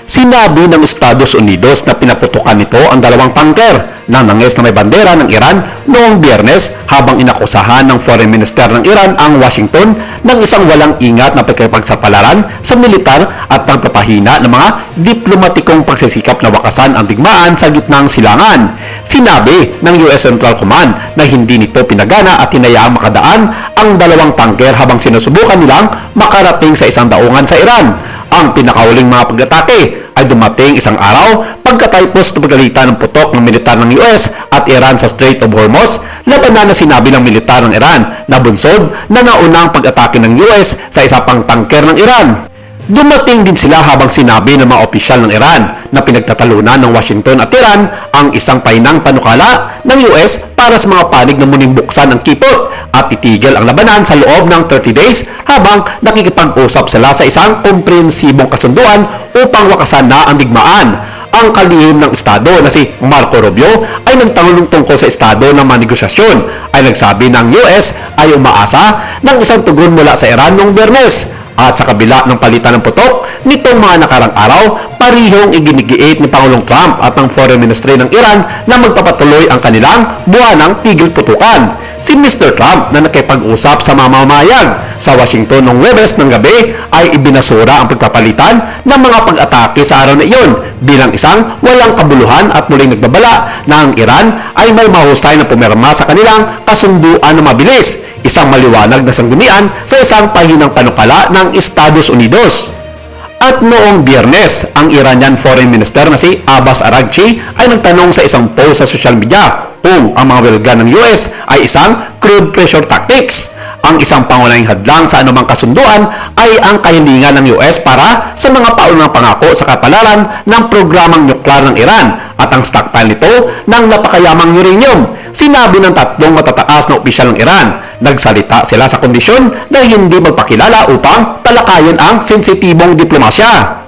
Sinabi ng Estados Unidos na pinaputukan nito ang dalawang tangker na nangis na may bandera ng Iran noong Biyernes habang inakusahan ng Foreign Minister ng Iran ang Washington ng isang walang ingat na pagkipagsapalaran sa militar at nagpapahina ng mga diplomatikong pagsisikap na wakasan ang digmaan sa gitnang silangan. Sinabi ng US Central Command na hindi nito pinagana at hinayaang makadaan ang dalawang tangker habang sinusubukan nilang makarating sa isang daungan sa Iran. Ang pinakauling mga pag-atake ay dumating isang araw pagkatapos ng pagalitan ng putok ng militar ng US at Iran sa Strait of Hormuz, labanan na sinabi ng militar ng Iran na bunsod na naunang pag-atake ng US sa isa pang tangker ng Iran. Dumating din sila habang sinabi ng mga opisyal ng Iran na pinagtatalunan ng Washington at Iran ang isang pahinang panukala ng US para sa mga panig na muling buksan ang kipot at itigil ang labanan sa loob ng 30 days habang nakikipag-usap sila sa isang komprehensibong kasunduan upang wakasan na ang digmaan. Ang kalihim ng Estado na si Marco Rubio ay nagtanong tungkol sa estado ng mga negosasyon ay nagsabi ng US ay umaasa ng isang tugon mula sa Iran noong Biyernes. At sa kabila ng palitan ng putok nitong mga nakarang araw, parihong iginigiit ni Pangulong Trump at ng Foreign Ministry ng Iran na magpapatuloy ang kanilang buwanang tigil putukan. Si Mr. Trump na nakipag-usap sa mamamayag sa Washington noong Huwebes ng gabi ay ibinasura ang pagpapalitan ng mga pag-atake sa araw na iyon bilang isang walang kabuluhan at muling nagbabala na ang Iran ay may mahusay na pumirma sa kanilang kasunduan na mabilis, isang maliwanag na sanggunian sa isang pahinang panukala ng Estados Unidos. At noong Biyernes, ang Iranian Foreign Minister na si Abbas Araghchi ay nagtanong sa isang post sa social media kung ang mga welga ng US ay isang crude pressure tactics. Ang isang pangunahing hadlang sa anumang kasunduan ay ang kahilingan ng US para sa mga paunang pangako sa kapalaran ng programang nuklear ng Iran at ang stockpile nito ng napakayamang uranium. Sinabi ng tatlong matataas na opisyal ng Iran, nagsalita sila sa kondisyon na hindi magpakilala upang talakayin ang sensitibong diplomasya.